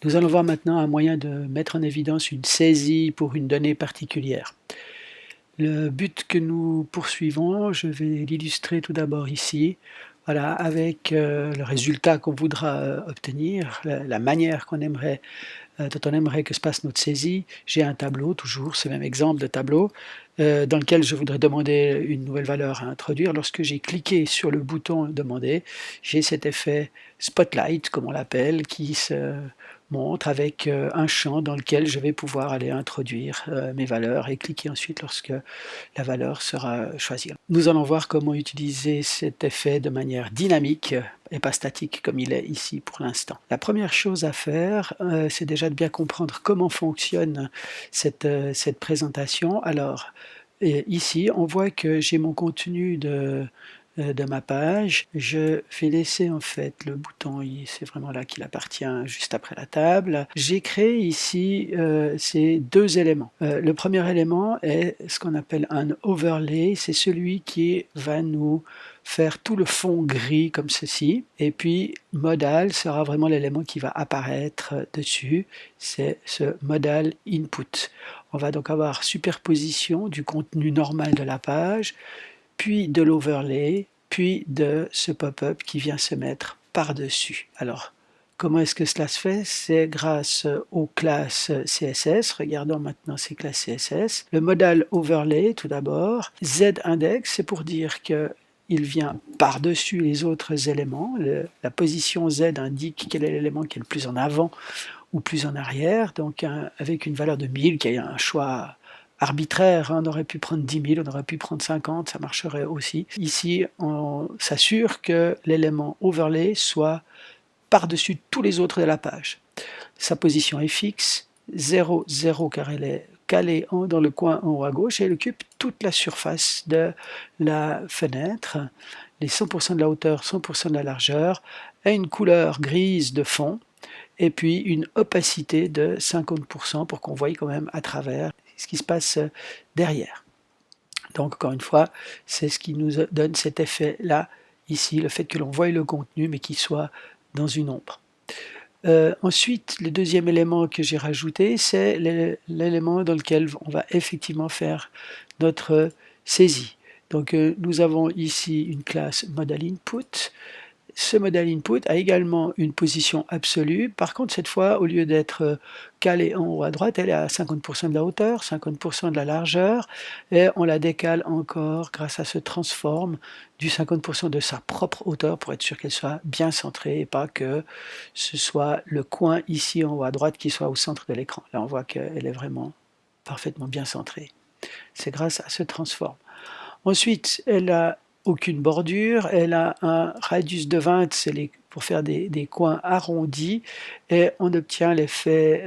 Nous allons voir maintenant un moyen de mettre en évidence une saisie pour une donnée particulière. Le but que nous poursuivons, je vais l'illustrer tout d'abord ici, voilà, avec le résultat qu'on voudra obtenir, la manière dont on aimerait que se passe notre saisie. J'ai un tableau, toujours ce même exemple de tableau, dans lequel je voudrais demander une nouvelle valeur à introduire. Lorsque j'ai cliqué sur le bouton demander, j'ai cet effet spotlight, comme on l'appelle, qui se montre avec un champ dans lequel je vais pouvoir aller introduire mes valeurs et cliquer ensuite lorsque la valeur sera choisie. Nous allons voir comment utiliser cet effet de manière dynamique et pas statique comme il est ici pour l'instant. La première chose à faire, c'est déjà de bien comprendre comment fonctionne cette présentation. Alors, ici, on voit que j'ai mon contenu de ma page. Je vais laisser en fait le bouton, c'est vraiment là qu'il appartient, juste après la table. J'ai créé ici ces deux éléments. Le premier élément est ce qu'on appelle un overlay, c'est celui qui va nous faire tout le fond gris comme ceci, et puis modal sera vraiment l'élément qui va apparaître dessus, c'est ce modal input. On va donc avoir superposition du contenu normal de la page, puis de l'overlay, puis de ce pop-up qui vient se mettre par-dessus. Alors, comment est-ce que cela se fait? C'est grâce aux classes CSS. Regardons maintenant ces classes CSS. Le modal overlay, tout d'abord. Z-index, c'est pour dire que il vient par-dessus les autres éléments. La position Z indique quel est l'élément qui est le plus en avant ou plus en arrière. Donc, avec une valeur de 1000, qui est un choix arbitraire, on aurait pu prendre 10 000, on aurait pu prendre 50, ça marcherait aussi. Ici, on s'assure que l'élément overlay soit par-dessus tous les autres de la page. Sa position est fixe, 0, 0, car elle est calée dans le coin en haut à gauche et elle occupe toute la surface de la fenêtre, les 100% de la hauteur, 100% de la largeur, a une couleur grise de fond, et puis une opacité de 50% pour qu'on voie quand même à travers ce qui se passe derrière. Donc encore une fois, c'est ce qui nous donne cet effet-là, ici, le fait que l'on voie le contenu, mais qu'il soit dans une ombre. Ensuite, le deuxième élément que j'ai rajouté, c'est l'élément dans lequel on va effectivement faire notre saisie. Donc nous avons ici une classe modal input. Ce modal input a également une position absolue. Par contre, cette fois, au lieu d'être calée en haut à droite, elle est à 50% de la hauteur, 50% de la largeur, et on la décale encore grâce à ce transform du 50% de sa propre hauteur pour être sûr qu'elle soit bien centrée et pas que ce soit le coin ici en haut à droite qui soit au centre de l'écran. Là, on voit qu'elle est vraiment parfaitement bien centrée. C'est grâce à ce transform. Ensuite, elle a aucune bordure, elle a un radius de 20, c'est pour faire des coins arrondis, et on obtient l'effet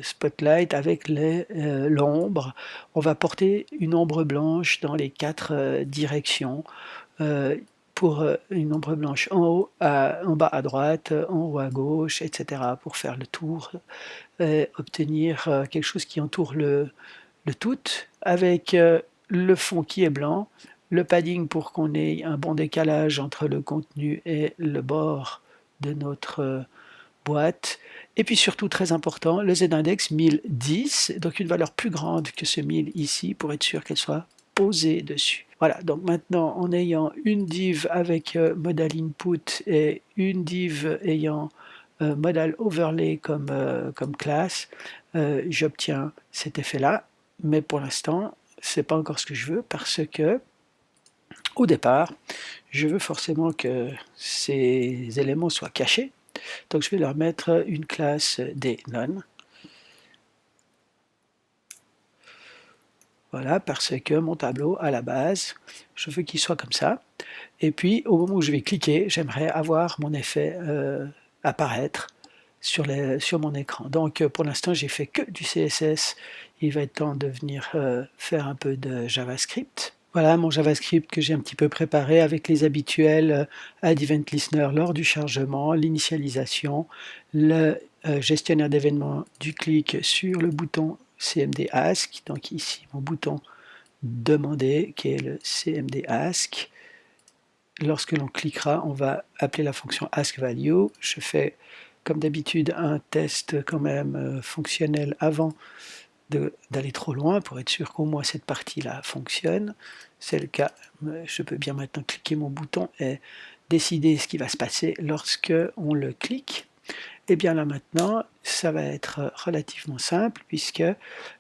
spotlight avec l'ombre. On va porter une ombre blanche dans les 4 directions, pour une ombre blanche en haut, en bas à droite, en haut à gauche, etc. pour faire le tour, obtenir quelque chose qui entoure le tout, avec le fond qui est blanc, le padding pour qu'on ait un bon décalage entre le contenu et le bord de notre boîte, et puis surtout très important, le z-index 1010, donc une valeur plus grande que ce 1000 ici pour être sûr qu'elle soit posée dessus. Voilà, donc maintenant en ayant une div avec modal input et une div ayant modal overlay comme classe, j'obtiens cet effet-là, mais pour l'instant, c'est pas encore ce que je veux parce que au départ, je veux forcément que ces éléments soient cachés. Donc je vais leur mettre une classe des none. Voilà, parce que mon tableau, à la base, je veux qu'il soit comme ça. Et puis, au moment où je vais cliquer, j'aimerais avoir mon effet apparaître sur mon écran. Donc, pour l'instant, j'ai fait que du CSS. Il va être temps de venir faire un peu de JavaScript. Voilà mon JavaScript que j'ai un petit peu préparé avec les habituels Add Event Listener lors du chargement, l'initialisation, le gestionnaire d'événements du clic sur le bouton CMD Ask, donc ici mon bouton demander qui est le CMD Ask. Lorsque l'on cliquera, on va appeler la fonction AskValue. Je fais comme d'habitude, un test quand même fonctionnel avant d'aller trop loin pour être sûr qu'au moins cette partie-là fonctionne. C'est le cas. Je peux bien maintenant cliquer mon bouton et décider ce qui va se passer lorsque on le clique. Et bien là maintenant, ça va être relativement simple puisque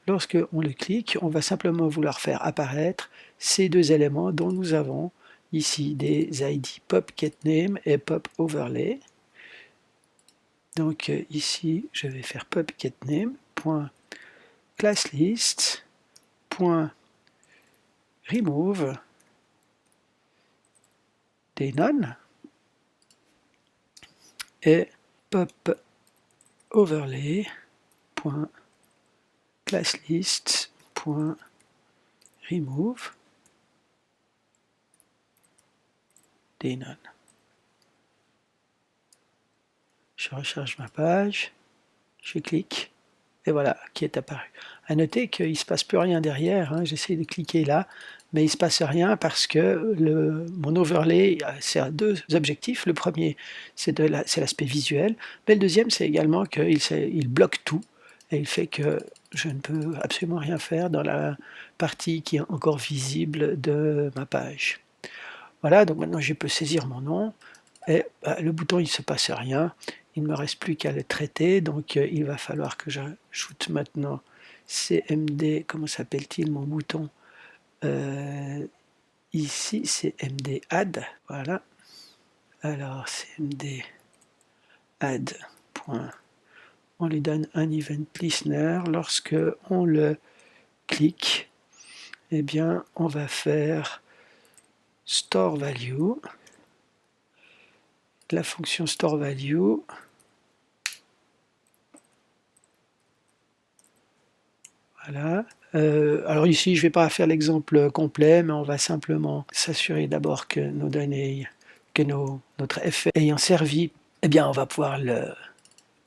lorsque on le clique, on va simplement vouloir faire apparaître ces deux éléments dont nous avons ici des ID pop getName et pop overlay. Donc ici, je vais faire pop getName.classList.remove des none et pop overlay.classList.remove des none. Je recharge ma page, je clique, et voilà, qui est apparu. À noter qu'il ne se passe plus rien derrière, hein. J'essaie de cliquer là, mais il ne se passe rien parce que mon overlay sert à deux objectifs. Le premier, c'est l'aspect visuel, mais le deuxième, c'est également qu'il bloque tout, et il fait que je ne peux absolument rien faire dans la partie qui est encore visible de ma page. Voilà, donc maintenant je peux saisir mon nom, et le bouton il ne se passe rien, il ne me reste plus qu'à le traiter, donc il va falloir que j'ajoute maintenant CMD, comment s'appelle-t-il mon bouton, ici CMD add, voilà, alors CMD add, on lui donne un event listener, lorsque on le clique, eh bien on va faire store value, la fonction store value, voilà. Alors ici, je ne vais pas faire l'exemple complet, mais on va simplement s'assurer d'abord que nos données, que notre effet ayant servi, eh bien, on va pouvoir le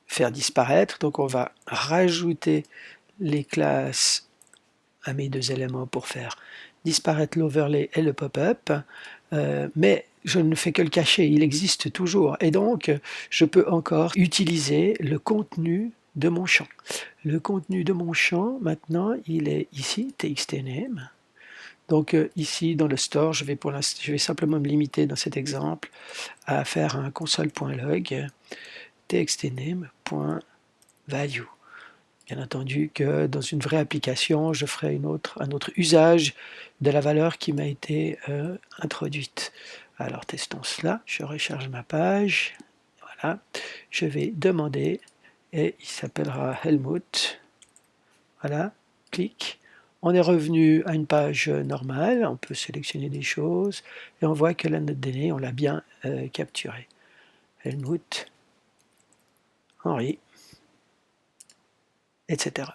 faire disparaître. Donc, on va rajouter les classes à mes deux éléments pour faire disparaître l'overlay et le pop-up. Mais je ne fais que le cacher, il existe toujours. Et donc, je peux encore utiliser le contenu de mon champ. Le contenu de mon champ, maintenant, il est ici, txtname. Donc ici, dans le store, je vais simplement me limiter dans cet exemple à faire un console.log txtname.value. Bien entendu que dans une vraie application, je ferai un autre usage de la valeur qui m'a été introduite. Alors testons cela, je recharge ma page, voilà, je vais demander, et il s'appellera Helmut, voilà, clic, on est revenu à une page normale, on peut sélectionner des choses, et on voit que la note donnée, on l'a bien capturée. Helmut, Henri, etc.